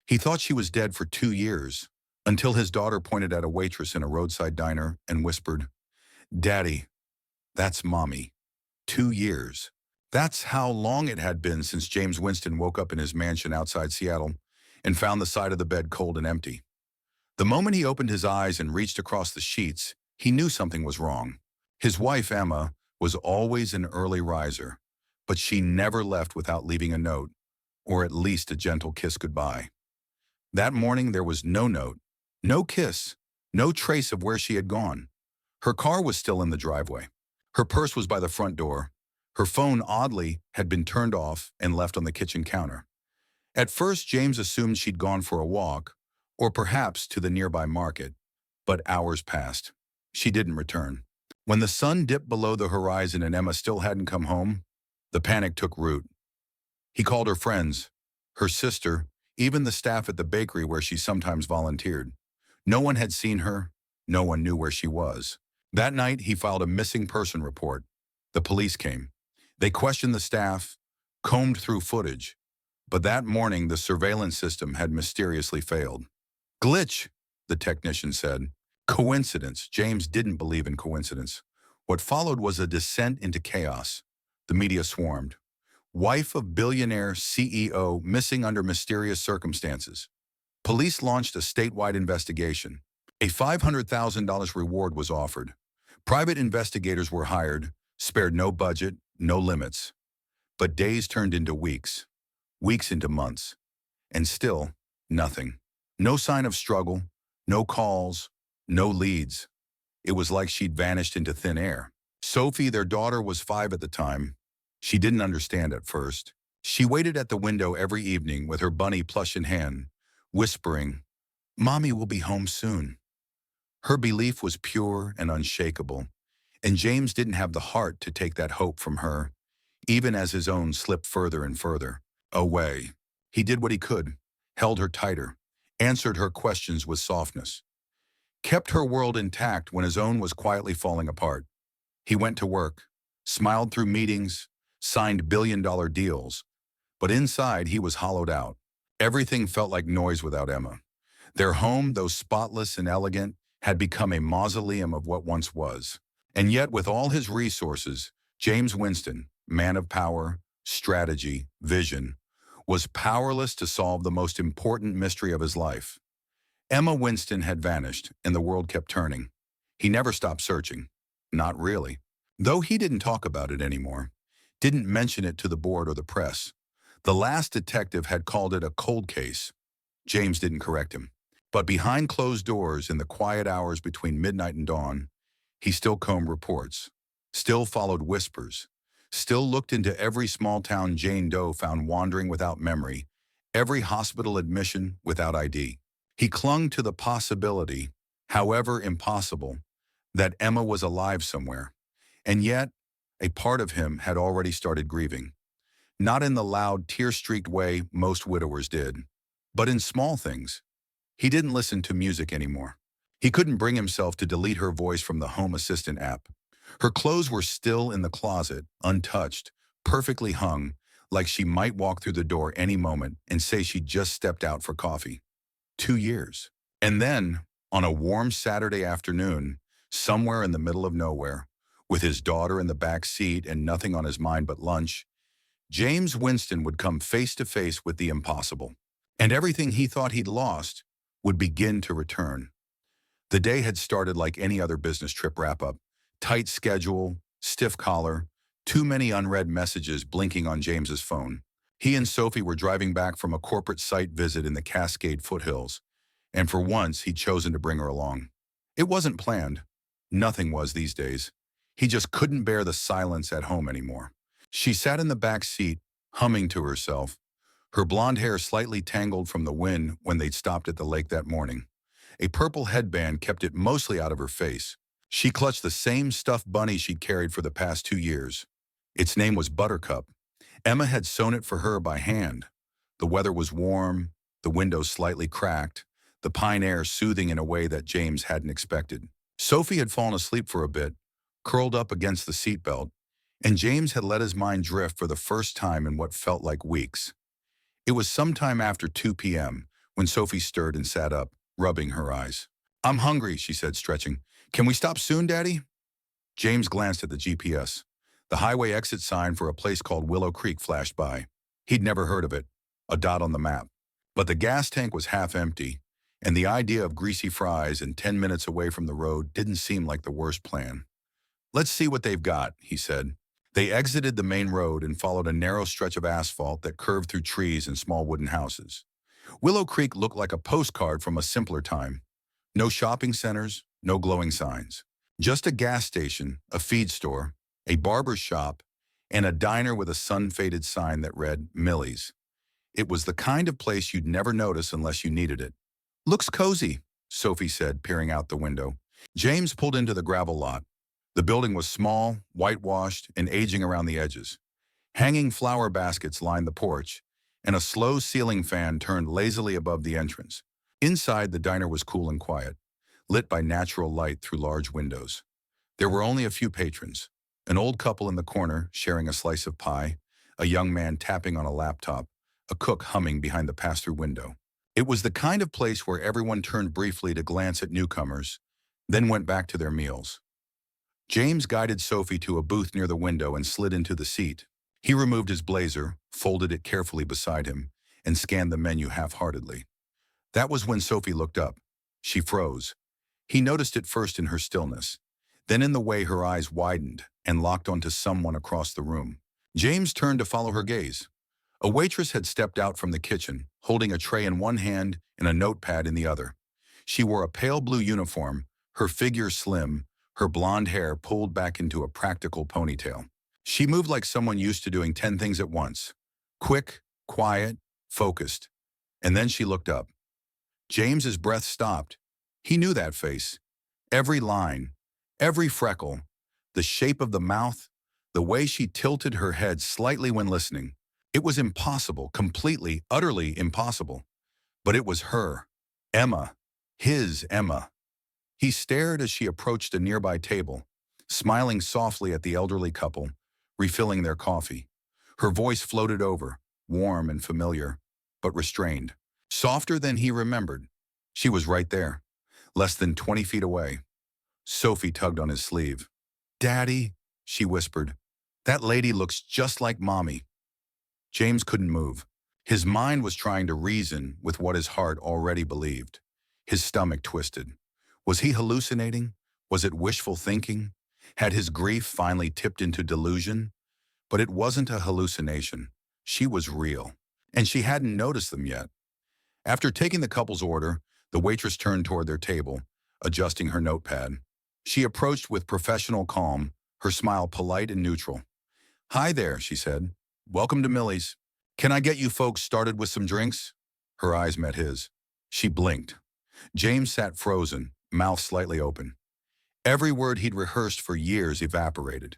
He thought she was dead for 2 years, until his daughter pointed at a waitress in a roadside diner and whispered, "Daddy, that's Mommy. 2 years." That's how long it had been since James Winston woke up in his mansion outside Seattle and found the side of the bed cold and empty. The moment he opened his eyes and reached across the sheets, he knew something was wrong. His wife, Emma, was always an early riser, but she never left without leaving a note, or at least a gentle kiss goodbye. That morning there was no note, no kiss, no trace of where she had gone. Her car was still in the driveway. Her purse was by the front door. Her phone, oddly, had been turned off and left on the kitchen counter. At first, James assumed she'd gone for a walk, or perhaps to the nearby market, but hours passed. She didn't return. When the sun dipped below the horizon and Emma still hadn't come home, the panic took root. He called her friends, her sister, even the staff at the bakery where she sometimes volunteered. No one had seen her. No one knew where she was. That night, he filed a missing person report. The police came. They questioned the staff, combed through footage. But that morning, the surveillance system had mysteriously failed. "Glitch," the technician said. Coincidence. James didn't believe in coincidence. What followed was a descent into chaos. The media swarmed. Wife of billionaire CEO missing under mysterious circumstances. Police launched a statewide investigation. A $500,000 reward was offered. Private investigators were hired, spared no budget, no limits. But days turned into weeks, weeks into months, and still nothing. No sign of struggle, no calls, no leads. It was like she'd vanished into thin air. Sophie, their daughter, was 5 at the time. She didn't understand at first. She waited at the window every evening with her bunny plush in hand, whispering, "Mommy will be home soon." Her belief was pure and unshakable, and James didn't have the heart to take that hope from her, even as his own slipped further and further away. He did what he could, held her tighter, answered her questions with softness, kept her world intact when his own was quietly falling apart. He went to work, smiled through meetings, signed billion-dollar deals, but inside he was hollowed out. Everything felt like noise without Emma. Their home, though spotless and elegant, had become a mausoleum of what once was. And yet, with all his resources, James Winston, man of power, strategy, vision, was powerless to solve the most important mystery of his life. Emma Winston had vanished, and the world kept turning. He never stopped searching. Not really. Though he didn't talk about it anymore, didn't mention it to the board or the press. The last detective had called it a cold case. James didn't correct him. But behind closed doors, in the quiet hours between midnight and dawn, he still combed reports, still followed whispers, still looked into every small-town Jane Doe found wandering without memory, every hospital admission without ID. He clung to the possibility, however impossible, that Emma was alive somewhere. And yet, a part of him had already started grieving. Not in the loud, tear-streaked way most widowers did, but in small things. He didn't listen to music anymore. He couldn't bring himself to delete her voice from the Home Assistant app. Her clothes were still in the closet, untouched, perfectly hung, like she might walk through the door any moment and say she just stepped out for coffee. 2 years. And then, on a warm Saturday afternoon, somewhere in the middle of nowhere, with his daughter in the back seat and nothing on his mind but lunch, James Winston would come face to face with the impossible. And everything he thought he'd lost would begin to return. The day had started like any other business trip wrap-up. Tight schedule, stiff collar, too many unread messages blinking on James's phone. He and Sophie were driving back from a corporate site visit in the Cascade foothills, and for once he'd chosen to bring her along. It wasn't planned. Nothing was these days. He just couldn't bear the silence at home anymore. She sat in the back seat, humming to herself, her blonde hair slightly tangled from the wind when they'd stopped at the lake that morning. A purple headband kept it mostly out of her face. She clutched the same stuffed bunny she'd carried for the past 2 years. Its name was Buttercup. Emma had sewn it for her by hand. The weather was warm, the windows slightly cracked, the pine air soothing in a way that James hadn't expected. Sophie had fallen asleep for a bit, curled up against the seatbelt, and James had let his mind drift for the first time in what felt like weeks. It was sometime after 2 p.m. when Sophie stirred and sat up, rubbing her eyes. I'm hungry, she said, stretching. Can we stop soon, Daddy? James glanced at the GPS. The highway exit sign for a place called Willow Creek flashed by. He'd never heard of it, a dot on the map. But the gas tank was half empty, and the idea of greasy fries and 10 minutes away from the road didn't seem like the worst plan. Let's see what they've got, he said. They exited the main road and followed a narrow stretch of asphalt that curved through trees and small wooden houses. Willow Creek looked like a postcard from a simpler time. No shopping centers, no glowing signs. Just a gas station, a feed store, a barber's shop, and a diner with a sun-faded sign that read Millie's. It was the kind of place you'd never notice unless you needed it. Looks cozy, Sophie said, peering out the window. James pulled into the gravel lot. The building was small, whitewashed, and aging around the edges. Hanging flower baskets lined the porch, and a slow ceiling fan turned lazily above the entrance. Inside, the diner was cool and quiet, lit by natural light through large windows. There were only a few patrons. An old couple in the corner sharing a slice of pie, a young man tapping on a laptop, a cook humming behind the pass-through window. It was the kind of place where everyone turned briefly to glance at newcomers, then went back to their meals. James guided Sophie to a booth near the window and slid into the seat. He removed his blazer, folded it carefully beside him, and scanned the menu half-heartedly. That was when Sophie looked up. She froze. He noticed it first in her stillness, then in the way her eyes widened and locked onto someone across the room. James turned to follow her gaze. A waitress had stepped out from the kitchen, holding a tray in one hand and a notepad in the other. She wore a pale blue uniform, her figure slim, her blonde hair pulled back into a practical ponytail. She moved like someone used to doing 10 things at once. Quick, quiet, focused. And then she looked up. James's breath stopped. He knew that face. Every line, every freckle, the shape of the mouth, the way she tilted her head slightly when listening. It was impossible, completely, utterly impossible. But it was her. Emma. His Emma. He stared as she approached a nearby table, smiling softly at the elderly couple, refilling their coffee. Her voice floated over, warm and familiar, but restrained. Softer than he remembered. She was right there, less than 20 feet away. Sophie tugged on his sleeve. Daddy, she whispered, that lady looks just like Mommy. James couldn't move. His mind was trying to reason with what his heart already believed. His stomach twisted. Was he hallucinating? Was it wishful thinking? Had his grief finally tipped into delusion? But it wasn't a hallucination. She was real, and she hadn't noticed them yet. After taking the couple's order, the waitress turned toward their table, adjusting her notepad. She approached with professional calm, her smile polite and neutral. Hi there, she said. Welcome to Millie's. Can I get you folks started with some drinks? Her eyes met his. She blinked. James sat frozen, mouth slightly open. Every word he'd rehearsed for years evaporated.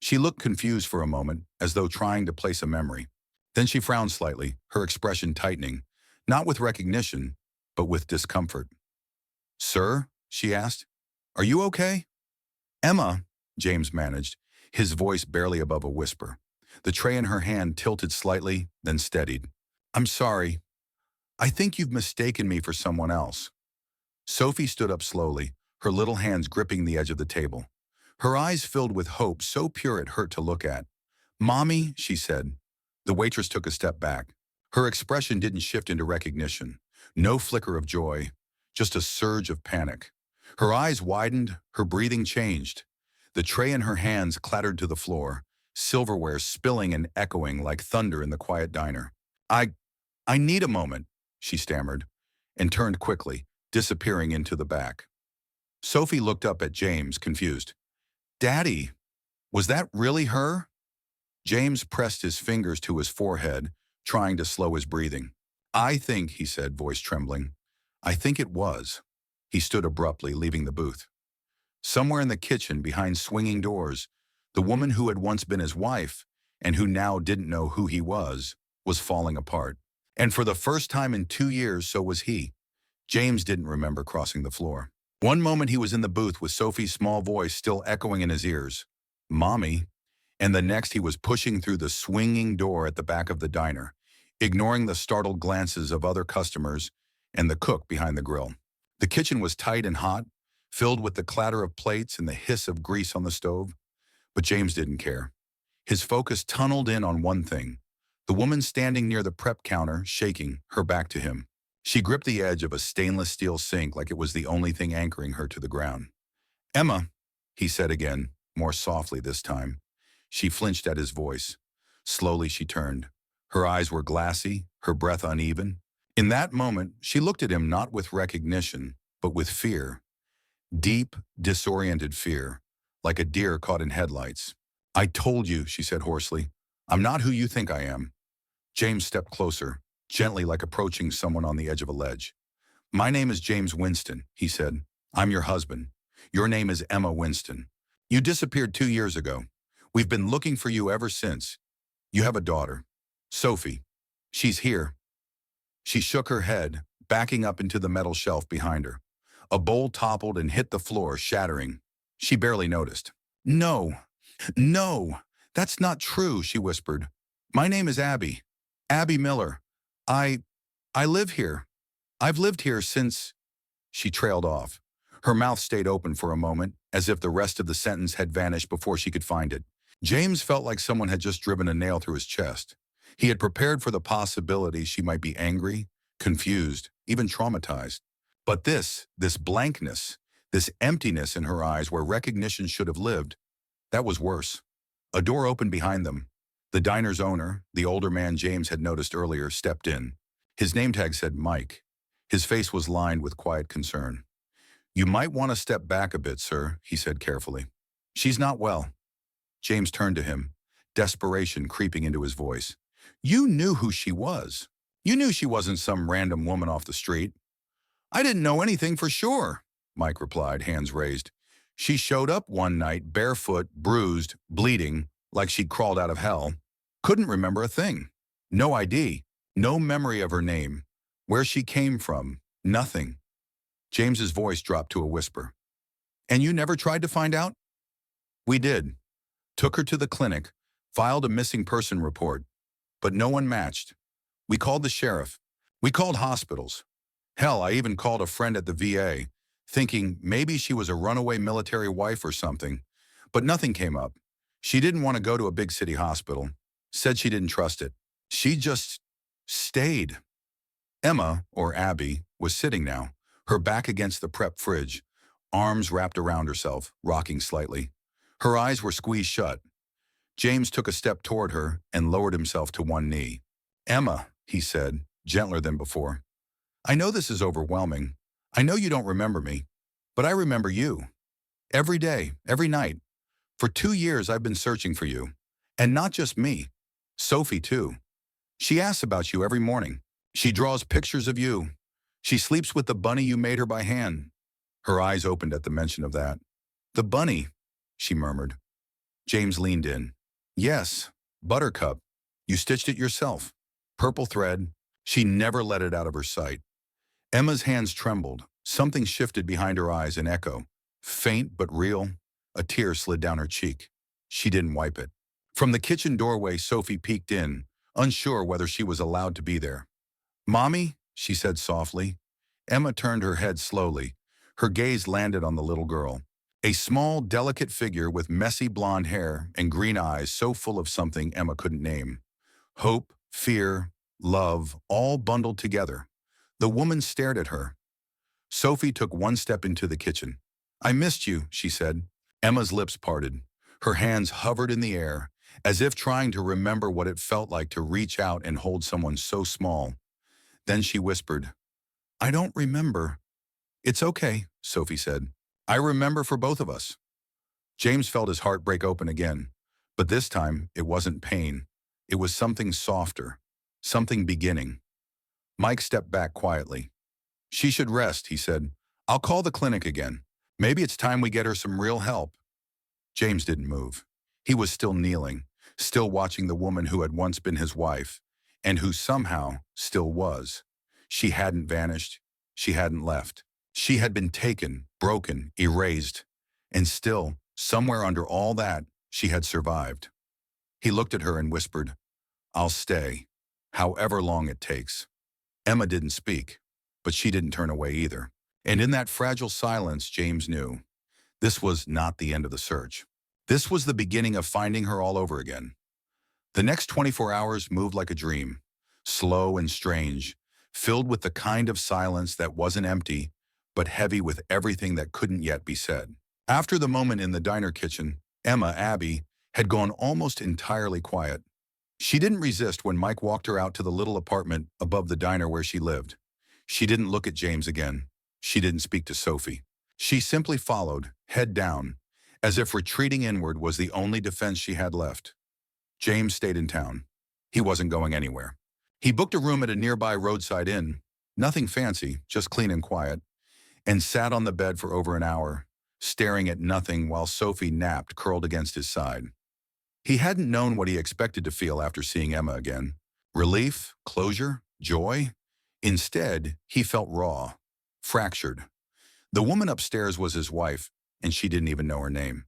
She looked confused for a moment, as though trying to place a memory. Then she frowned slightly, her expression tightening, not with recognition, but with discomfort. Sir, she asked, are you okay? Emma, James managed, his voice barely above a whisper. The tray in her hand tilted slightly, then steadied. I'm sorry. I think you've mistaken me for someone else. Sophie stood up slowly, her little hands gripping the edge of the table. Her eyes filled with hope so pure it hurt to look at. Mommy, she said. The waitress took a step back. Her expression didn't shift into recognition. No flicker of joy, just a surge of panic. Her eyes widened, her breathing changed. The tray in her hands clattered to the floor, silverware spilling and echoing like thunder in the quiet diner. I need a moment, she stammered, and turned quickly, disappearing into the back. Sophie looked up at James, confused. Daddy, was that really her? James pressed his fingers to his forehead, trying to slow his breathing. I think, he said, voice trembling. I think it was. He stood abruptly, leaving the booth. Somewhere in the kitchen, behind swinging doors, the woman who had once been his wife, and who now didn't know who he was falling apart. And for the first time in 2 years, so was he. James didn't remember crossing the floor. One moment he was in the booth with Sophie's small voice still echoing in his ears. Mommy. And the next he was pushing through the swinging door at the back of the diner, ignoring the startled glances of other customers and the cook behind the grill. The kitchen was tight and hot, filled with the clatter of plates and the hiss of grease on the stove. But James didn't care. His focus tunneled in on one thing: the woman standing near the prep counter, shaking, her back to him. She gripped the edge of a stainless steel sink like it was the only thing anchoring her to the ground. "Emma," he said again, more softly this time. She flinched at his voice. Slowly she turned. Her eyes were glassy, her breath uneven. In that moment, she looked at him not with recognition, but with fear. Deep, disoriented fear, like a deer caught in headlights. "I told you," she said hoarsely. "I'm not who you think I am." James stepped closer, gently like approaching someone on the edge of a ledge. "My name is James Winston," he said. "I'm your husband. Your name is Emma Winston. You disappeared 2 years ago. We've been looking for you ever since. You have a daughter, Sophie. She's here." She shook her head, backing up into the metal shelf behind her. A bowl toppled and hit the floor, shattering. She barely noticed. "No, no, that's not true," she whispered. "My name is Abby. Abby Miller. I, I live here. I've lived here since—" She trailed off. Her mouth stayed open for a moment, as if the rest of the sentence had vanished before she could find it. James felt like someone had just driven a nail through his chest. He had prepared for the possibility she might be angry, confused, even traumatized. But this blankness, this emptiness in her eyes where recognition should have lived, that was worse. A door opened behind them. The diner's owner, the older man James had noticed earlier, stepped in. His name tag said Mike. His face was lined with quiet concern. "You might want to step back a bit, sir," he said carefully. "She's not well." James turned to him, desperation creeping into his voice. "You knew who she was. You knew she wasn't some random woman off the street." "I didn't know anything for sure," Mike replied, hands raised. "She showed up one night, barefoot, bruised, bleeding, like she'd crawled out of hell. Couldn't remember a thing. No ID, no memory of her name, where she came from, nothing." James's voice dropped to a whisper. "And you never tried to find out?" "We did. Took her to the clinic, filed a missing person report, but no one matched. We called the sheriff. We called hospitals. Hell, I even called a friend at the VA, thinking maybe she was a runaway military wife or something, but nothing came up. She didn't want to go to a big city hospital, said she didn't trust it. She just stayed." Emma, or Abby, was sitting now, her back against the prep fridge, arms wrapped around herself, rocking slightly. Her eyes were squeezed shut. James took a step toward her and lowered himself to one knee. "Emma," he said, gentler than before. "I know this is overwhelming. I know you don't remember me, but I remember you. Every day, every night. For 2 years I've been searching for you. And not just me. Sophie, too. She asks about you every morning. She draws pictures of you. She sleeps with the bunny you made her by hand." Her eyes opened at the mention of that. "The bunny," she murmured. James leaned in. "Yes, Buttercup. You stitched it yourself. Purple thread." She never let it out of her sight. Emma's hands trembled. Something shifted behind her eyes in echo. Faint but real. A tear slid down her cheek. She didn't wipe it. From the kitchen doorway, Sophie peeked in, unsure whether she was allowed to be there. "Mommy," she said softly. Emma turned her head slowly. Her gaze landed on the little girl. A small, delicate figure with messy blonde hair and green eyes so full of something Emma couldn't name. Hope, fear, love, all bundled together. The woman stared at her. Sophie took one step into the kitchen. "I missed you," she said. Emma's lips parted. Her hands hovered in the air, as if trying to remember what it felt like to reach out and hold someone so small. Then she whispered, "I don't remember." "It's okay," Sophie said. "I remember for both of us." James felt his heart break open again, but this time it wasn't pain. It was something softer, something beginning. Mike stepped back quietly. "She should rest," he said. "I'll call the clinic again. Maybe it's time we get her some real help." James didn't move. He was still kneeling, still watching the woman who had once been his wife, and who somehow still was. She hadn't vanished. She hadn't left. She had been taken, broken, erased, and still, somewhere under all that, she had survived. He looked at her and whispered, "I'll stay, however long it takes." Emma didn't speak. but she didn't turn away either. And in that fragile silence, James knew this was not the end of the search. This was the beginning of finding her all over again. The next 24 hours moved like a dream, slow and strange, filled with the kind of silence that wasn't empty, but heavy with everything that couldn't yet be said. After the moment in the diner kitchen, Abby, had gone almost entirely quiet. She didn't resist when Mike walked her out to the little apartment above the diner where she lived. She didn't look at James again. She didn't speak to Sophie. She simply followed, head down, as if retreating inward was the only defense she had left. James stayed in town. He wasn't going anywhere. He booked a room at a nearby roadside inn, nothing fancy, just clean and quiet, and sat on the bed for over an hour, staring at nothing while Sophie napped curled against his side. He hadn't known what he expected to feel after seeing Emma again. Relief, closure, joy. Instead, he felt raw, fractured. The woman upstairs was his wife, and she didn't even know her name.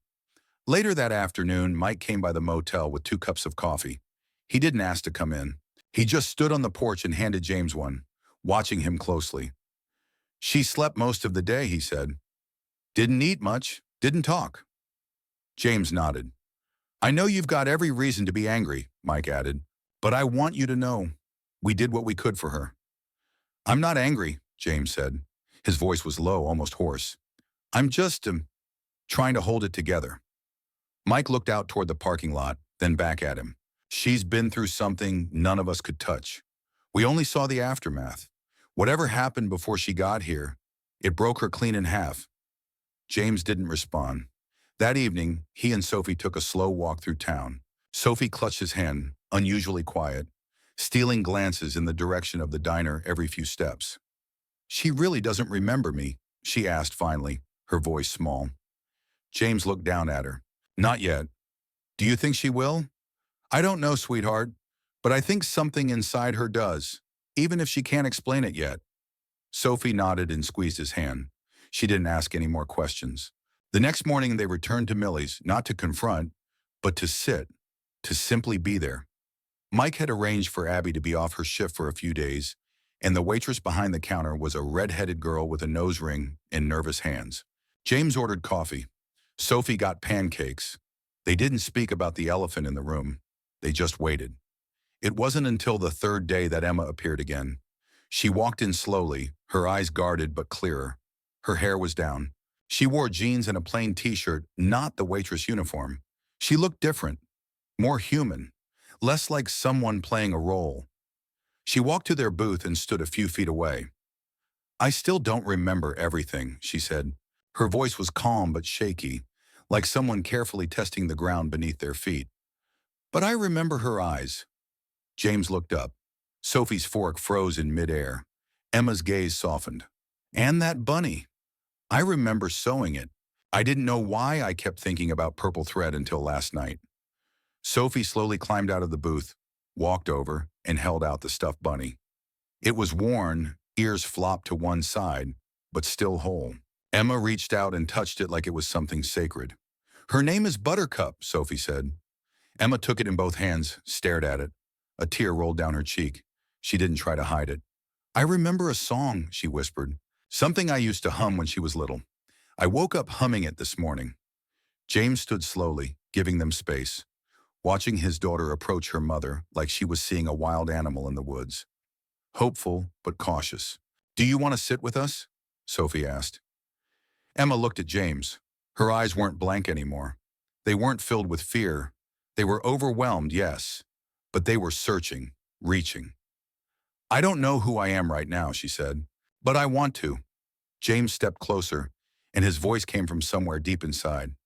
Later that afternoon, Mike came by the motel with 2 cups of coffee. He didn't ask to come in. He just stood on the porch and handed James one, watching him closely. "She slept most of the day," he said. "Didn't eat much, didn't talk." James nodded. "I know you've got every reason to be angry," Mike added, "but I want you to know we did what we could for her." "I'm not angry," James said. His voice was low, almost hoarse. "I'm just trying to hold it together." Mike looked out toward the parking lot, then back at him. "She's been through something none of us could touch. We only saw the aftermath. Whatever happened before she got here, it broke her clean in half." James didn't respond. That evening, he and Sophie took a slow walk through town. Sophie clutched his hand, unusually quiet, stealing glances in the direction of the diner every few steps. "She really doesn't remember me," she asked finally, her voice small. James looked down at her. "Not yet. Do you think she will?" "I don't know, sweetheart, but I think something inside her does, even if she can't explain it yet." Sophie nodded and squeezed his hand. She didn't ask any more questions. The next morning they returned to Millie's, not to confront, but to sit, to simply be there. Mike had arranged for Abby to be off her shift for a few days, and the waitress behind the counter was a red-headed girl with a nose ring and nervous hands. James ordered coffee. Sophie got pancakes. They didn't speak about the elephant in the room. They just waited. It wasn't until the 3rd day that Emma appeared again. She walked in slowly, her eyes guarded but clearer. Her hair was down. She wore jeans and a plain t-shirt, not the waitress uniform. She looked different, more human, less like someone playing a role. She walked to their booth and stood a few feet away. "I still don't remember everything," she said. Her voice was calm but shaky, like someone carefully testing the ground beneath their feet. "But I remember her eyes." James looked up. Sophie's fork froze in midair. Emma's gaze softened. "And that bunny. I remember sewing it. I didn't know why I kept thinking about purple thread until last night." Sophie slowly climbed out of the booth, walked over, and held out the stuffed bunny. It was worn, ears flopped to one side, but still whole. Emma reached out and touched it like it was something sacred. "Her name is Buttercup," Sophie said. Emma took it in both hands, stared at it. A tear rolled down her cheek. She didn't try to hide it. "I remember a song," she whispered. "Something I used to hum when she was little. I woke up humming it this morning." James stood slowly, giving them space, watching his daughter approach her mother like she was seeing a wild animal in the woods. Hopeful, but cautious. "Do you want to sit with us?" Sophie asked. Emma looked at James. Her eyes weren't blank anymore. They weren't filled with fear. They were overwhelmed, yes, but they were searching, reaching. "I don't know who I am right now," she said, "but I want to." James stepped closer, and his voice came from somewhere deep inside.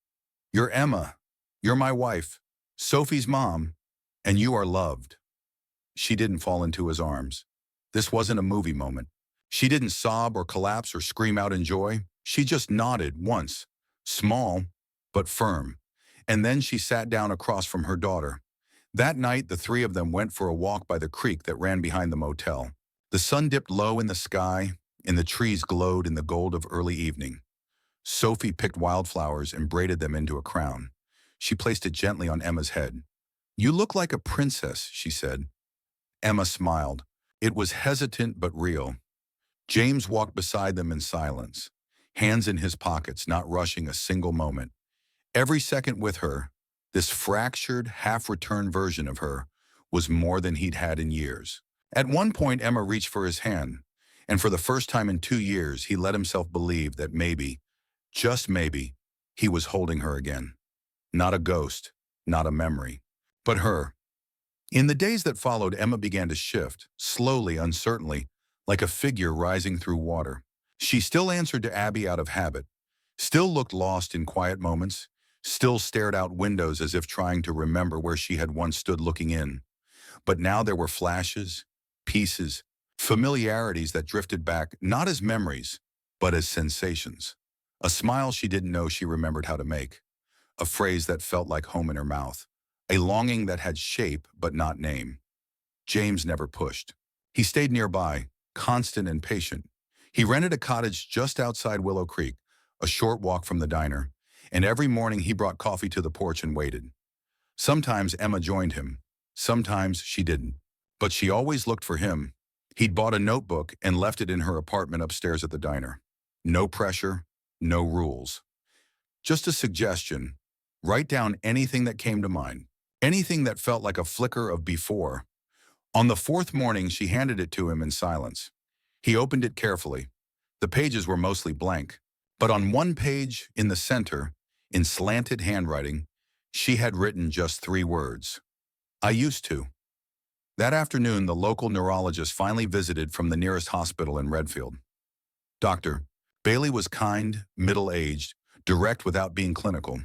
"You're Emma. You're my wife, Sophie's mom, and you are loved." She didn't fall into his arms. This wasn't a movie moment. She didn't sob or collapse or scream out in joy. She just nodded once, small but firm, and then she sat down across from her daughter. That night, the 3 of them went for a walk by the creek that ran behind the motel. The sun dipped low in the sky, and the trees glowed in the gold of early evening. Sophie picked wildflowers and braided them into a crown. She placed it gently on Emma's head. "You look like a princess," she said. Emma smiled. It was hesitant but real. James walked beside them in silence, hands in his pockets, not rushing a single moment. Every second with her, this fractured, half-returned version of her, was more than he'd had in years. At one point, Emma reached for his hand, and for the first time in 2 years, he let himself believe that maybe, just maybe, he was holding her again. Not a ghost, not a memory, but her. In the days that followed, Emma began to shift, slowly, uncertainly, like a figure rising through water. She still answered to Abby out of habit, still looked lost in quiet moments, still stared out windows as if trying to remember where she had once stood looking in. But now there were flashes, pieces, familiarities that drifted back not as memories, but as sensations. A smile she didn't know she remembered how to make, a phrase that felt like home in her mouth, a longing that had shape but not name. James never pushed. He stayed nearby, constant and patient. He rented a cottage just outside Willow Creek, a short walk from the diner, and every morning he brought coffee to the porch and waited. Sometimes Emma joined him, sometimes she didn't, but she always looked for him. He'd bought a notebook and left it in her apartment upstairs at the diner. No pressure, no rules. Just a suggestion. Write down anything that came to mind, anything that felt like a flicker of before. On the fourth morning, she handed it to him in silence. He opened it carefully. The pages were mostly blank, but on one page, in the center, in slanted handwriting, she had written just 3 words. I used to. That afternoon, the local neurologist finally visited from the nearest hospital in Redfield. Dr. Bailey was kind, middle-aged, direct without being clinical.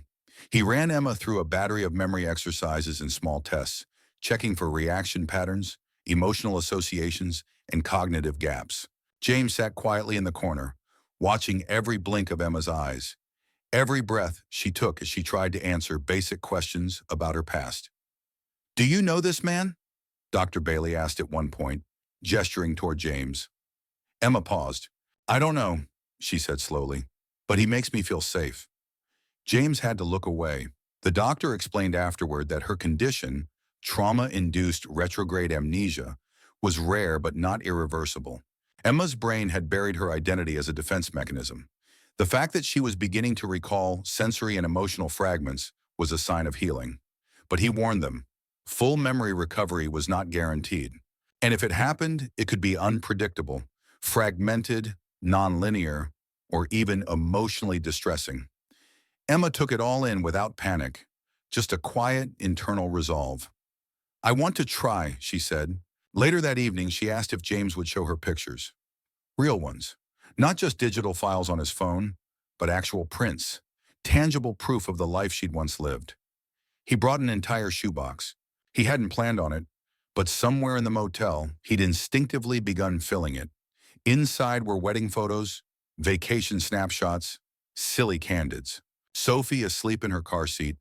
He ran Emma through a battery of memory exercises and small tests, checking for reaction patterns, emotional associations, and cognitive gaps. James sat quietly in the corner, watching every blink of Emma's eyes, every breath she took as she tried to answer basic questions about her past. Do you know this man? Dr. Bailey asked at one point, gesturing toward James. Emma paused. I don't know, she said slowly, but he makes me feel safe. James had to look away. The doctor explained afterward that her condition, trauma-induced retrograde amnesia, was rare but not irreversible. Emma's brain had buried her identity as a defense mechanism. The fact that she was beginning to recall sensory and emotional fragments was a sign of healing. But he warned them, full memory recovery was not guaranteed. And if it happened, it could be unpredictable, fragmented, nonlinear, or even emotionally distressing. Emma took it all in without panic, just a quiet, internal resolve. I want to try, she said. Later that evening, she asked if James would show her pictures. Real ones. Not just digital files on his phone, but actual prints, tangible proof of the life she'd once lived. He brought an entire shoebox. He hadn't planned on it, but somewhere in the motel, he'd instinctively begun filling it. Inside were wedding photos, vacation snapshots, silly candids. Sophie asleep in her car seat,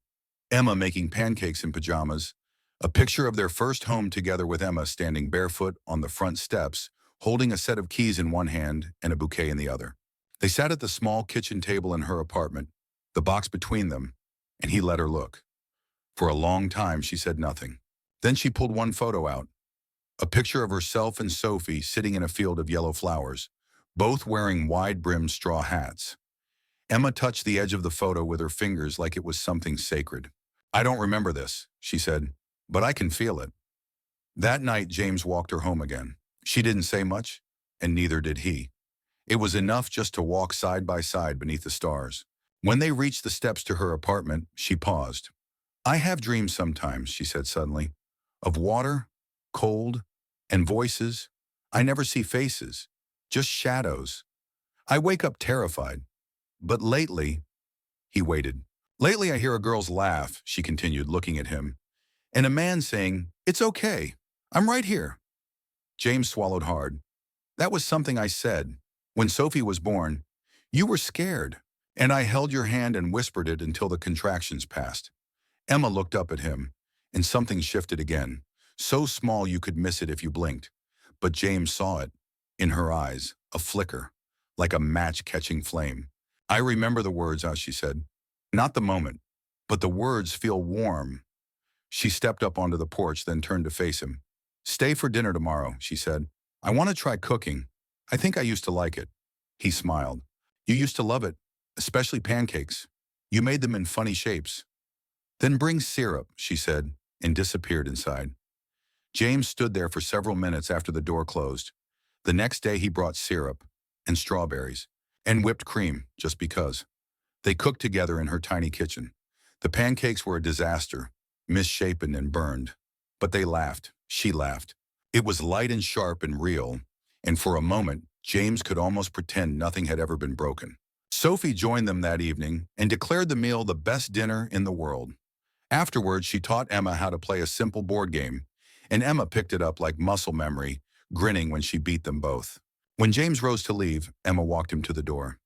Emma making pancakes in pajamas, a picture of their first home together with Emma standing barefoot on the front steps, holding a set of keys in one hand and a bouquet in the other. They sat at the small kitchen table in her apartment, the box between them, and he let her look. For a long time, she said nothing. Then she pulled one photo out, a picture of herself and Sophie sitting in a field of yellow flowers, both wearing wide-brimmed straw hats. Emma touched the edge of the photo with her fingers like it was something sacred. I don't remember this, she said, but I can feel it. That night, James walked her home again. She didn't say much, and neither did he. It was enough just to walk side by side beneath the stars. When they reached the steps to her apartment, she paused. I have dreams sometimes, she said suddenly, of water, cold, and voices. I never see faces, just shadows. I wake up terrified. But lately, he waited. Lately I hear a girl's laugh, she continued, looking at him, and a man saying, it's okay, I'm right here. James swallowed hard. That was something I said. When Sophie was born, you were scared, and I held your hand and whispered it until the contractions passed. Emma looked up at him, and something shifted again, so small you could miss it if you blinked. But James saw it, in her eyes, a flicker, like a match catching flame. I remember the words, as she said. Not the moment, but the words feel warm. She stepped up onto the porch, then turned to face him. Stay for dinner tomorrow, she said. I want to try cooking. I think I used to like it. He smiled. You used to love it, especially pancakes. You made them in funny shapes. Then bring syrup, she said, and disappeared inside. James stood there for several minutes after the door closed. The next day he brought syrup, and strawberries, and whipped cream, just because. They cooked together in her tiny kitchen. The pancakes were a disaster, misshapen and burned. But they laughed. She laughed. It was light and sharp and real, and for a moment, James could almost pretend nothing had ever been broken. Sophie joined them that evening and declared the meal the best dinner in the world. Afterwards, she taught Emma how to play a simple board game, and Emma picked it up like muscle memory, grinning when she beat them both. When James rose to leave, Emma walked him to the door.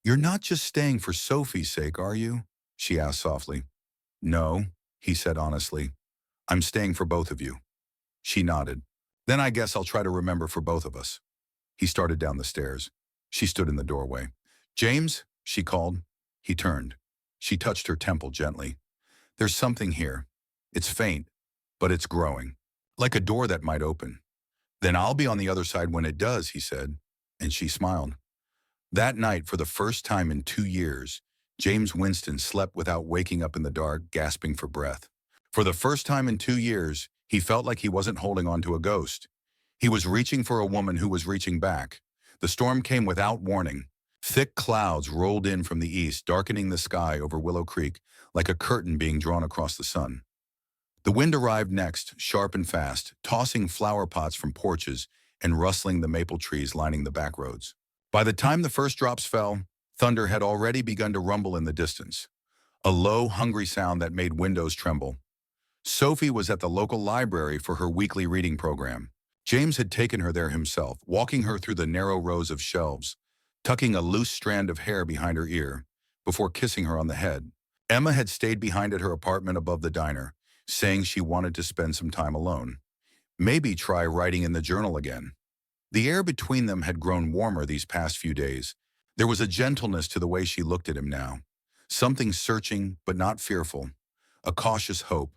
"You're not just staying for Sophie's sake, are you?" she asked softly. "No," he said honestly. "I'm staying for both of you." She nodded. "Then I guess I'll try to remember for both of us." He started down the stairs. She stood in the doorway. "James," she called. He turned. She touched her temple gently. "There's something here. It's faint, but it's growing. Like a door that might open." "Then I'll be on the other side when it does," he said, and she smiled. That night, for the first time in 2 years, James Winston slept without waking up in the dark, gasping for breath. For the first time in 2 years, he felt like he wasn't holding on to a ghost. He was reaching for a woman who was reaching back. The storm came without warning. Thick clouds rolled in from the east, darkening the sky over Willow Creek like a curtain being drawn across the sun. The wind arrived next, sharp and fast, tossing flower pots from porches and rustling the maple trees lining the back roads. By the time the first drops fell, thunder had already begun to rumble in the distance, a low, hungry sound that made windows tremble. Sophie was at the local library for her weekly reading program. James had taken her there himself, walking her through the narrow rows of shelves, tucking a loose strand of hair behind her ear, before kissing her on the head. Emma had stayed behind at her apartment above the diner, saying she wanted to spend some time alone. Maybe try writing in the journal again. The air between them had grown warmer these past few days. There was a gentleness to the way she looked at him now. Something searching, but not fearful. A cautious hope,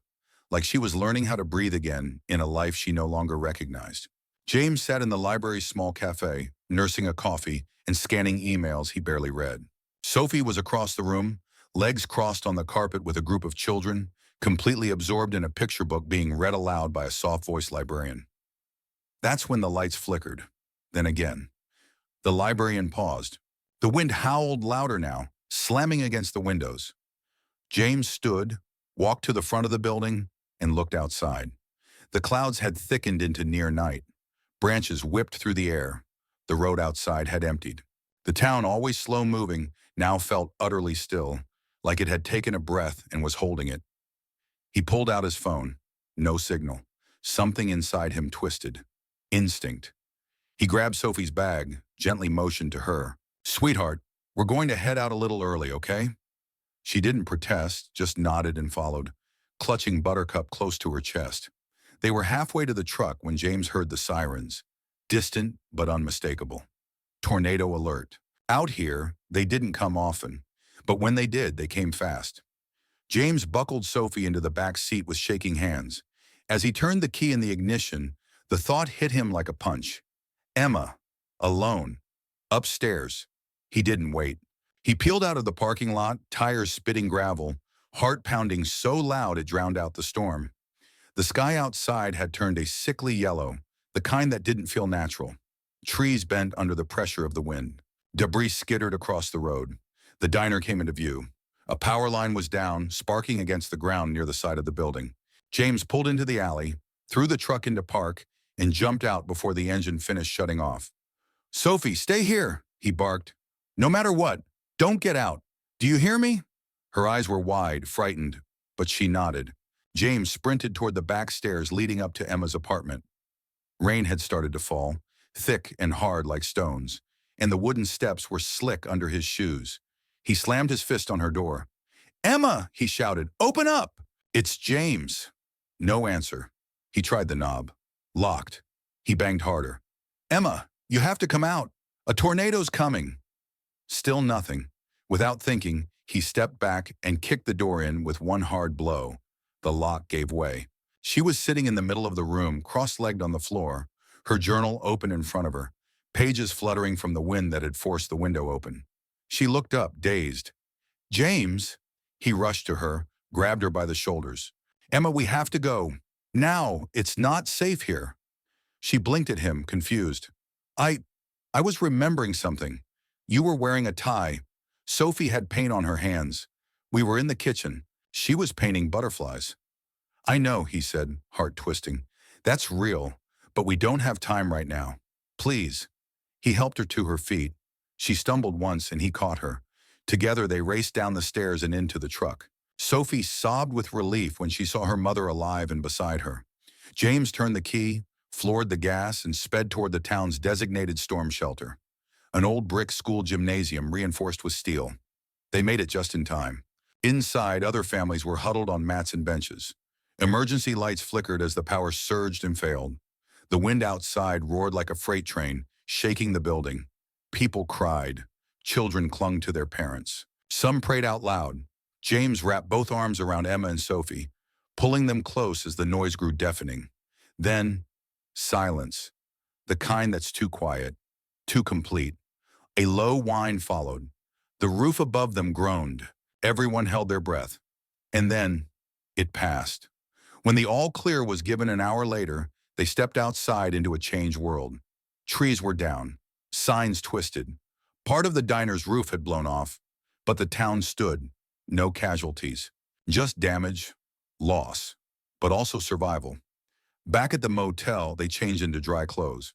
like she was learning how to breathe again in a life she no longer recognized. James sat in the library's small cafe, nursing a coffee and scanning emails he barely read. Sophie was across the room, legs crossed on the carpet with a group of children, completely absorbed in a picture book being read aloud by a soft-voiced librarian. That's when the lights flickered. Then again. The librarian paused. The wind howled louder now, slamming against the windows. James stood, walked to the front of the building, and looked outside. The clouds had thickened into near night. Branches whipped through the air. The road outside had emptied. The town, always slow-moving, now felt utterly still, like it had taken a breath and was holding it. He pulled out his phone. No signal. Something inside him twisted. Instinct. He grabbed Sophie's bag, gently motioned to her. "Sweetheart, we're going to head out a little early, okay?" She didn't protest, just nodded and followed, clutching Buttercup close to her chest. They were halfway to the truck when James heard the sirens. Distant but unmistakable. Tornado alert. Out here, they didn't come often, but when they did, they came fast. James buckled Sophie into the back seat with shaking hands. As he turned the key in the ignition, the thought hit him like a punch. Emma, alone, upstairs. He didn't wait. He peeled out of the parking lot, tires spitting gravel, heart pounding so loud it drowned out the storm. The sky outside had turned a sickly yellow, the kind that didn't feel natural. Trees bent under the pressure of the wind. Debris skittered across the road. The diner came into view. A power line was down, sparking against the ground near the side of the building. James pulled into the alley, threw the truck into park, and jumped out before the engine finished shutting off. "Sophie, stay here," he barked. "No matter what, don't get out. Do you hear me?" Her eyes were wide, frightened, but she nodded. James sprinted toward the back stairs leading up to Emma's apartment. Rain had started to fall, thick and hard like stones, and the wooden steps were slick under his shoes. He slammed his fist on her door. "Emma!" he shouted. "Open up!" "It's James." No answer. He tried the knob. Locked. He banged harder. "Emma, you have to come out. A tornado's coming." Still nothing. Without thinking, he stepped back and kicked the door in with one hard blow. The lock gave way. She was sitting in the middle of the room, cross-legged on the floor, her journal open in front of her, pages fluttering from the wind that had forced the window open. She looked up, dazed. James! He rushed to her, grabbed her by the shoulders. Emma, we have to go. Now, it's not safe here. She blinked at him, confused. I I was remembering something. You were wearing a tie. Sophie had paint on her hands. We were in the kitchen. She was painting butterflies. I know, he said, heart twisting. That's real, but we don't have time right now. Please. He helped her to her feet. She stumbled once and he caught her. Together they raced down the stairs and into the truck. Sophie sobbed with relief when she saw her mother alive and beside her. James turned the key, floored the gas, and sped toward the town's designated storm shelter, an old brick school gymnasium reinforced with steel. They made it just in time. Inside, other families were huddled on mats and benches. Emergency lights flickered as the power surged and failed. The wind outside roared like a freight train, shaking the building. People cried. Children clung to their parents. Some prayed out loud. James wrapped both arms around Emma and Sophie, pulling them close as the noise grew deafening. Then, silence. The kind that's too quiet, too complete. A low whine followed. The roof above them groaned. Everyone held their breath. And then, it passed. When the all clear was given an hour later, they stepped outside into a changed world. Trees were down. Signs twisted. Part of the diner's roof had blown off, but the town stood. No casualties. Just damage, loss, but also survival. Back at the motel, they changed into dry clothes.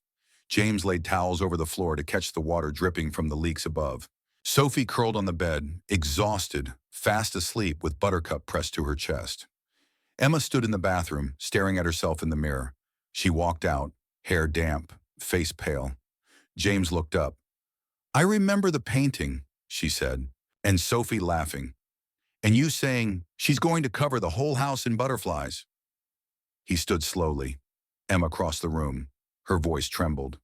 James laid towels over the floor to catch the water dripping from the leaks above. Sophie curled on the bed, exhausted, fast asleep with Buttercup pressed to her chest. Emma stood in the bathroom, staring at herself in the mirror. She walked out, hair damp, face pale. James looked up. I remember the painting, she said, and Sophie laughing. And you saying, she's going to cover the whole house in butterflies. He stood slowly. Emma crossed the room. Her voice trembled.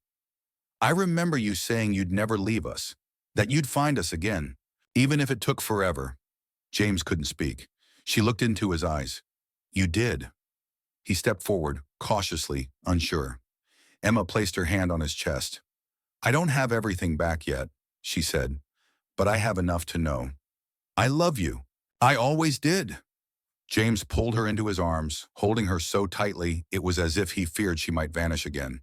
I remember you saying you'd never leave us, that you'd find us again, even if it took forever. James couldn't speak. She looked into his eyes. You did. He stepped forward, cautiously, unsure. Emma placed her hand on his chest. I don't have everything back yet, she said, but I have enough to know. I love you. I always did. James pulled her into his arms, holding her so tightly it was as if he feared she might vanish again.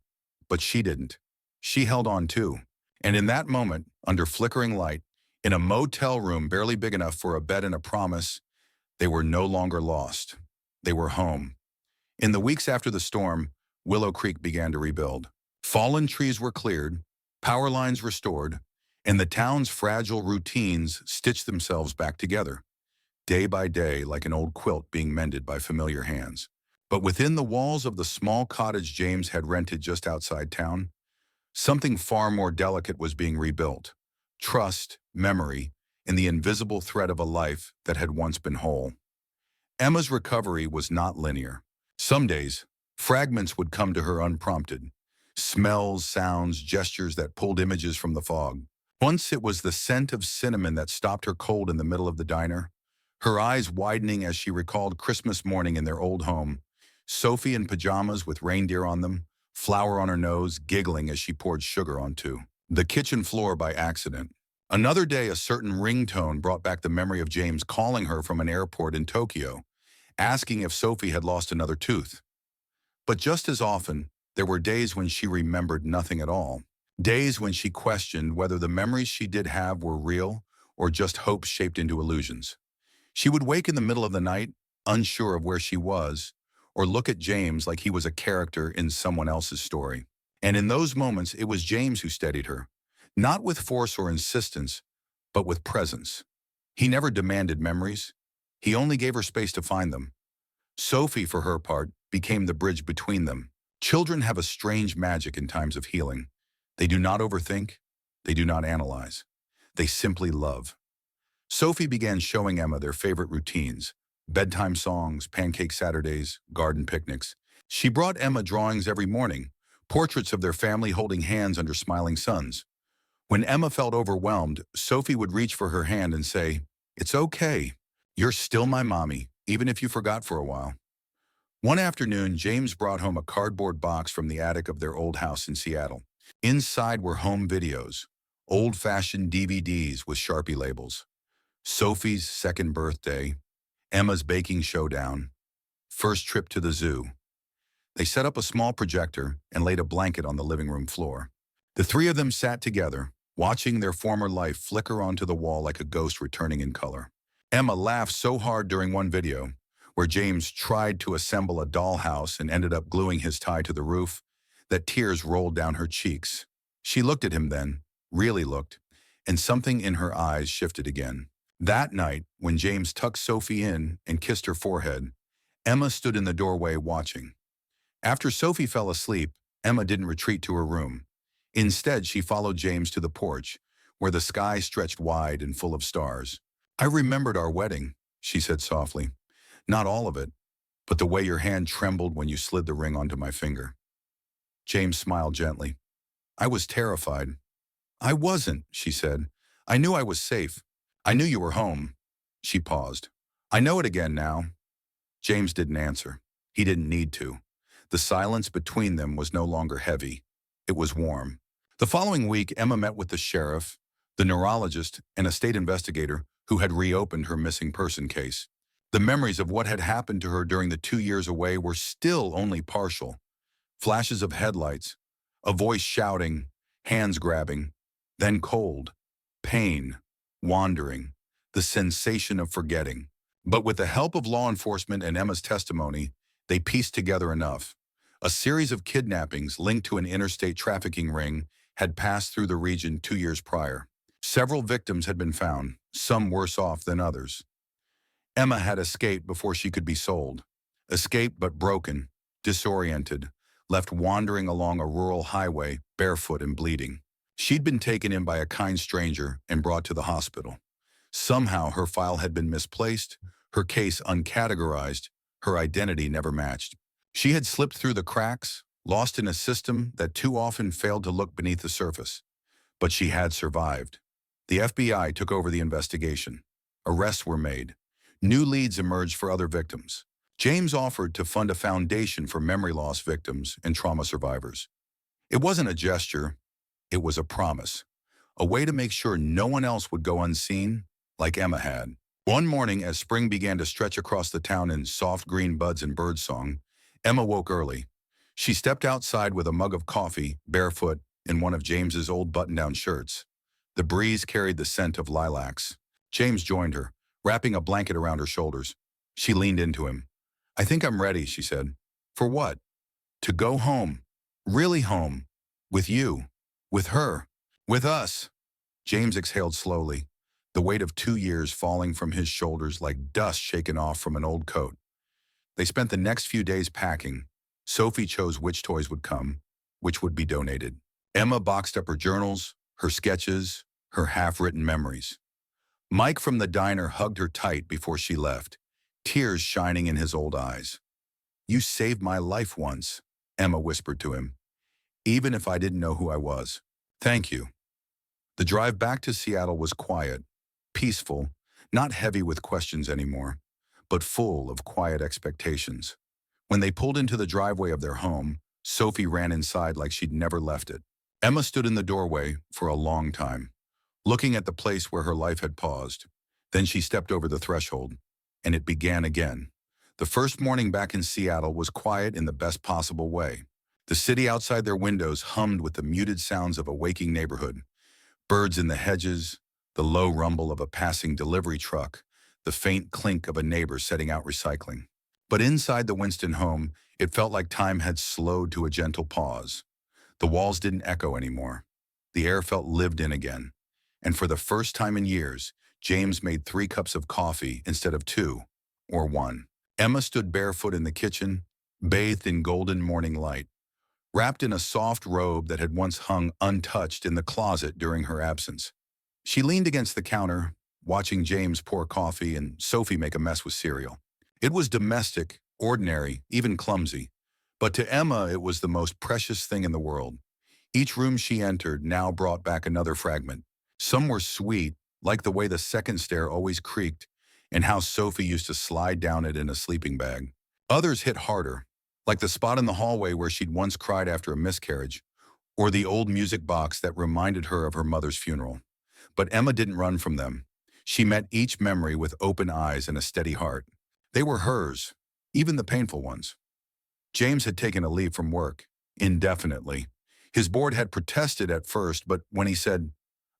But she didn't. She held on too. And in that moment, under flickering light, in a motel room barely big enough for a bed and a promise, they were no longer lost. They were home. In the weeks after the storm, Willow Creek began to rebuild. Fallen trees were cleared, power lines restored, and the town's fragile routines stitched themselves back together, day by day like an old quilt being mended by familiar hands. But within the walls of the small cottage James had rented just outside town, something far more delicate was being rebuilt. Trust, memory, and the invisible thread of a life that had once been whole. Emma's recovery was not linear. Some days, fragments would come to her unprompted. Smells, sounds, gestures that pulled images from the fog. Once it was the scent of cinnamon that stopped her cold in the middle of the diner, her eyes widening as she recalled Christmas morning in their old home, Sophie in pajamas with reindeer on them, flour on her nose, giggling as she poured sugar onto the kitchen floor by accident. Another day, a certain ringtone brought back the memory of James calling her from an airport in Tokyo, asking if Sophie had lost another tooth. But just as often, there were days when she remembered nothing at all. Days when she questioned whether the memories she did have were real or just hopes shaped into illusions. She would wake in the middle of the night, unsure of where she was, or look at James like he was a character in someone else's story. And in those moments, it was James who steadied her, not with force or insistence, but with presence. He never demanded memories. He only gave her space to find them. Sophie, for her part, became the bridge between them. Children have a strange magic in times of healing. They do not overthink. They do not analyze. They simply love. Sophie began showing Emma their favorite routines: bedtime songs, pancake Saturdays, garden picnics. She brought Emma drawings every morning, portraits of their family holding hands under smiling suns. When Emma felt overwhelmed, Sophie would reach for her hand and say, "It's okay. You're still my mommy, even if you forgot for a while." One afternoon, James brought home a cardboard box from the attic of their old house in Seattle. Inside were home videos, old-fashioned DVDs with Sharpie labels, Sophie's second birthday, Emma's baking showdown, first trip to the zoo. They set up a small projector and laid a blanket on the living room floor. The three of them sat together, watching their former life flicker onto the wall like a ghost returning in color. Emma laughed so hard during one video, where James tried to assemble a dollhouse and ended up gluing his tie to the roof, that tears rolled down her cheeks. She looked at him then, really looked, and something in her eyes shifted again. That night, when James tucked Sophie in and kissed her forehead, Emma stood in the doorway watching. After Sophie fell asleep, Emma didn't retreat to her room. Instead, she followed James to the porch, where the sky stretched wide and full of stars. "I remembered our wedding," she said softly. "Not all of it, but the way your hand trembled when you slid the ring onto my finger." James smiled gently. "I was terrified." "I wasn't," she said. "I knew I was safe. I knew you were home." She paused. "I know it again now." James didn't answer. He didn't need to. The silence between them was no longer heavy. It was warm. The following week, Emma met with the sheriff, the neurologist, and a state investigator who had reopened her missing person case. The memories of what had happened to her during the 2 years away were still only partial. Flashes of headlights, a voice shouting, hands grabbing, then cold, pain, wandering, the sensation of forgetting. But with the help of law enforcement and Emma's testimony, they pieced together enough. A series of kidnappings linked to an interstate trafficking ring had passed through the region 2 years prior. Several victims had been found, some worse off than others. Emma had escaped before she could be sold. Escaped but broken, disoriented, left wandering along a rural highway, barefoot and bleeding. She'd been taken in by a kind stranger and brought to the hospital. Somehow her file had been misplaced, her case uncategorized, her identity never matched. She had slipped through the cracks, lost in a system that too often failed to look beneath the surface. But she had survived. The FBI took over the investigation. Arrests were made. New leads emerged for other victims. James offered to fund a foundation for memory loss victims and trauma survivors. It wasn't a gesture, it was a promise. A way to make sure no one else would go unseen, like Emma had. One morning, as spring began to stretch across the town in soft green buds and birdsong, Emma woke early. She stepped outside with a mug of coffee, barefoot, in one of James's old button-down shirts. The breeze carried the scent of lilacs. James joined her, wrapping a blanket around her shoulders. She leaned into him. "I think I'm ready," she said. "For what?" "To go home. Really home. With you. With her. With us." James exhaled slowly, the weight of 2 years falling from his shoulders like dust shaken off from an old coat. They spent the next few days packing. Sophie chose which toys would come, which would be donated. Emma boxed up her journals, her sketches, her half-written memories. Mike from the diner hugged her tight before she left, tears shining in his old eyes. "You saved my life once," Emma whispered to him, "even if I didn't know who I was. Thank you." The drive back to Seattle was quiet, peaceful, not heavy with questions anymore, but full of quiet expectations. When they pulled into the driveway of their home, Sophie ran inside like she'd never left it. Emma stood in the doorway for a long time, looking at the place where her life had paused. Then she stepped over the threshold, and it began again. The first morning back in Seattle was quiet in the best possible way. The city outside their windows hummed with the muted sounds of a waking neighborhood. Birds in the hedges, the low rumble of a passing delivery truck, the faint clink of a neighbor setting out recycling. But inside the Winston home, it felt like time had slowed to a gentle pause. The walls didn't echo anymore. The air felt lived in again. And for the first time in years, James made 3 cups of coffee instead of 2, or 1. Emma stood barefoot in the kitchen, bathed in golden morning light, wrapped in a soft robe that had once hung untouched in the closet during her absence. She leaned against the counter, watching James pour coffee and Sophie make a mess with cereal. It was domestic, ordinary, even clumsy. But to Emma, it was the most precious thing in the world. Each room she entered now brought back another fragment. Some were sweet, like the way the second stair always creaked, and how Sophie used to slide down it in a sleeping bag. Others hit harder, like the spot in the hallway where she'd once cried after a miscarriage, or the old music box that reminded her of her mother's funeral. But Emma didn't run from them. She met each memory with open eyes and a steady heart. They were hers, even the painful ones. James had taken a leave from work, indefinitely. His board had protested at first, but when he said,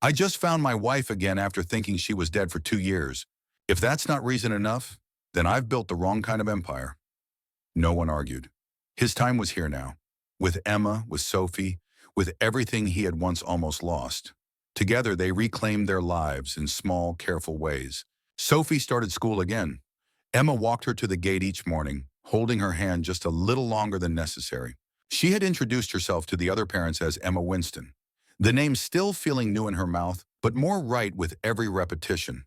"I just found my wife again after thinking she was dead for 2 years. If that's not reason enough, then I've built the wrong kind of empire." No one argued. His time was here now. With Emma, with Sophie, with everything he had once almost lost. Together they reclaimed their lives in small, careful ways. Sophie started school again. Emma walked her to the gate each morning, holding her hand just a little longer than necessary. She had introduced herself to the other parents as Emma Winston, the name still feeling new in her mouth, but more right with every repetition.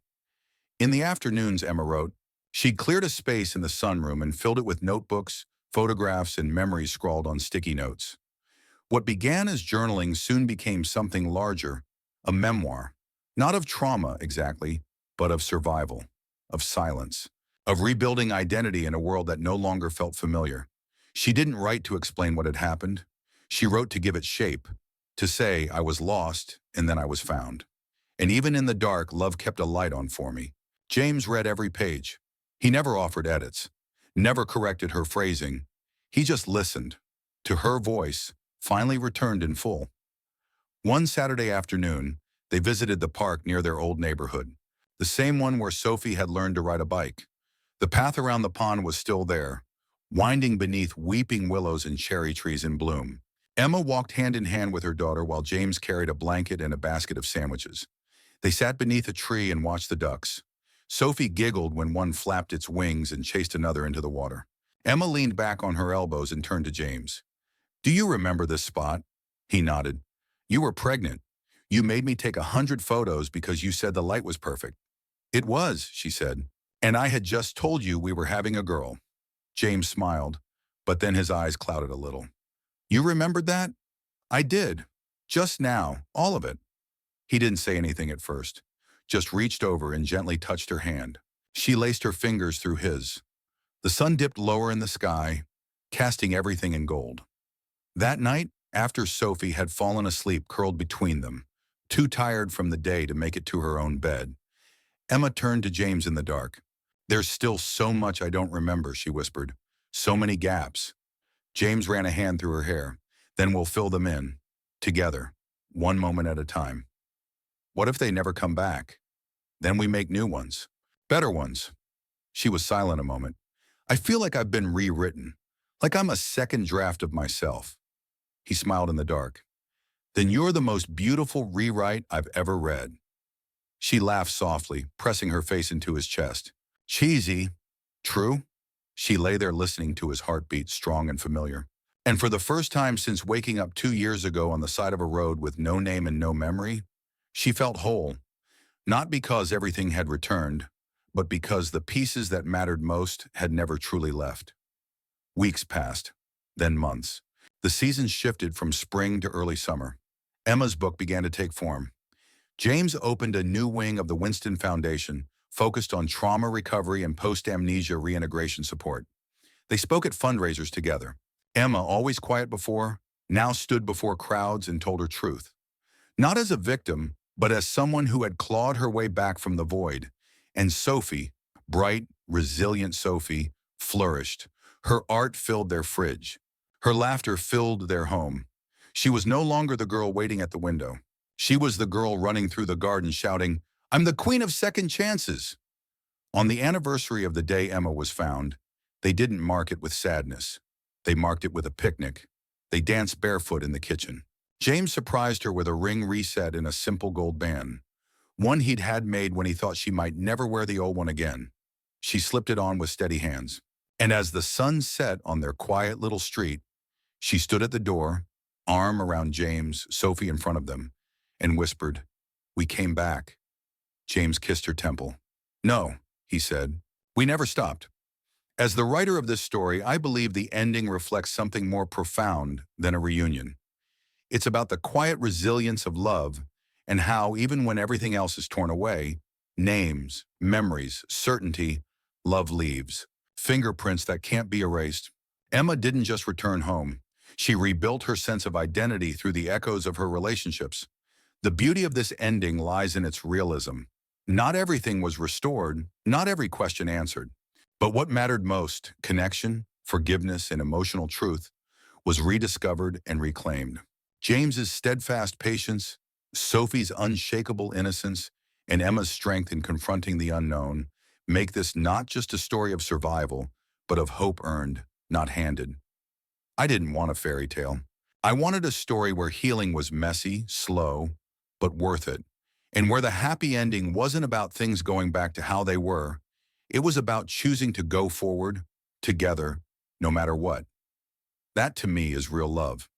In the afternoons, Emma wrote, she'd cleared a space in the sunroom and filled it with notebooks, photographs, and memories scrawled on sticky notes. What began as journaling soon became something larger, a memoir, not of trauma exactly, but of survival, of silence, of rebuilding identity in a world that no longer felt familiar. She didn't write to explain what had happened. She wrote to give it shape, to say I was lost and then I was found. And even in the dark, love kept a light on for me. James read every page. He never offered edits, never corrected her phrasing. He just listened to her voice, finally returned in full. One Saturday afternoon, they visited the park near their old neighborhood, the same one where Sophie had learned to ride a bike. The path around the pond was still there, winding beneath weeping willows and cherry trees in bloom. Emma walked hand in hand with her daughter while James carried a blanket and a basket of sandwiches. They sat beneath a tree and watched the ducks. Sophie giggled when one flapped its wings and chased another into the water. Emma leaned back on her elbows and turned to James. "Do you remember this spot?" He nodded. "You were pregnant. You made me take 100 photos because you said the light was perfect." "It was," she said. "And I had just told you we were having a girl." James smiled, but then his eyes clouded a little. "You remembered that?" "I did. Just now, all of it." He didn't say anything at first, just reached over and gently touched her hand. She laced her fingers through his. The sun dipped lower in the sky, casting everything in gold. That night, after Sophie had fallen asleep curled between them, too tired from the day to make it to her own bed, Emma turned to James in the dark. "There's still so much I don't remember," she whispered. "So many gaps." James ran a hand through her hair. "Then we'll fill them in, together, one moment at a time." "What if they never come back?" "Then we make new ones. Better ones." She was silent a moment. "I feel like I've been rewritten, like I'm a second draft of myself." He smiled in the dark. "Then you're the most beautiful rewrite I've ever read." She laughed softly, pressing her face into his chest. "Cheesy. True?" She lay there listening to his heartbeat, strong and familiar. And for the first time since waking up 2 years ago on the side of a road with no name and no memory, she felt whole. Not because everything had returned, but because the pieces that mattered most had never truly left. Weeks passed, then months. The seasons shifted from spring to early summer. Emma's book began to take form. James opened a new wing of the Winston Foundation, focused on trauma recovery and post-amnesia reintegration support. They spoke at fundraisers together. Emma, always quiet before, now stood before crowds and told her truth. Not as a victim, but as someone who had clawed her way back from the void. And Sophie, bright, resilient Sophie, flourished. Her art filled their fridge. Her laughter filled their home. She was no longer the girl waiting at the window. She was the girl running through the garden shouting, "I'm the queen of second chances." On the anniversary of the day Emma was found, they didn't mark it with sadness. They marked it with a picnic. They danced barefoot in the kitchen. James surprised her with a ring reset in a simple gold band, one he'd had made when he thought she might never wear the old one again. She slipped it on with steady hands. And as the sun set on their quiet little street, she stood at the door, arm around James, Sophie in front of them, and whispered, "We came back." James kissed her temple. "No," he said, "we never stopped." As the writer of this story, I believe the ending reflects something more profound than a reunion. It's about the quiet resilience of love and how, even when everything else is torn away, names, memories, certainty, love leaves, fingerprints that can't be erased. Emma didn't just return home. She rebuilt her sense of identity through the echoes of her relationships. The beauty of this ending lies in its realism. Not everything was restored, not every question answered. But what mattered most, connection, forgiveness, and emotional truth, was rediscovered and reclaimed. James's steadfast patience, Sophie's unshakable innocence, and Emma's strength in confronting the unknown make this not just a story of survival, but of hope earned, not handed. I didn't want a fairy tale. I wanted a story where healing was messy, slow, but worth it, and where the happy ending wasn't about things going back to how they were. It was about choosing to go forward, together, no matter what. That to me is real love.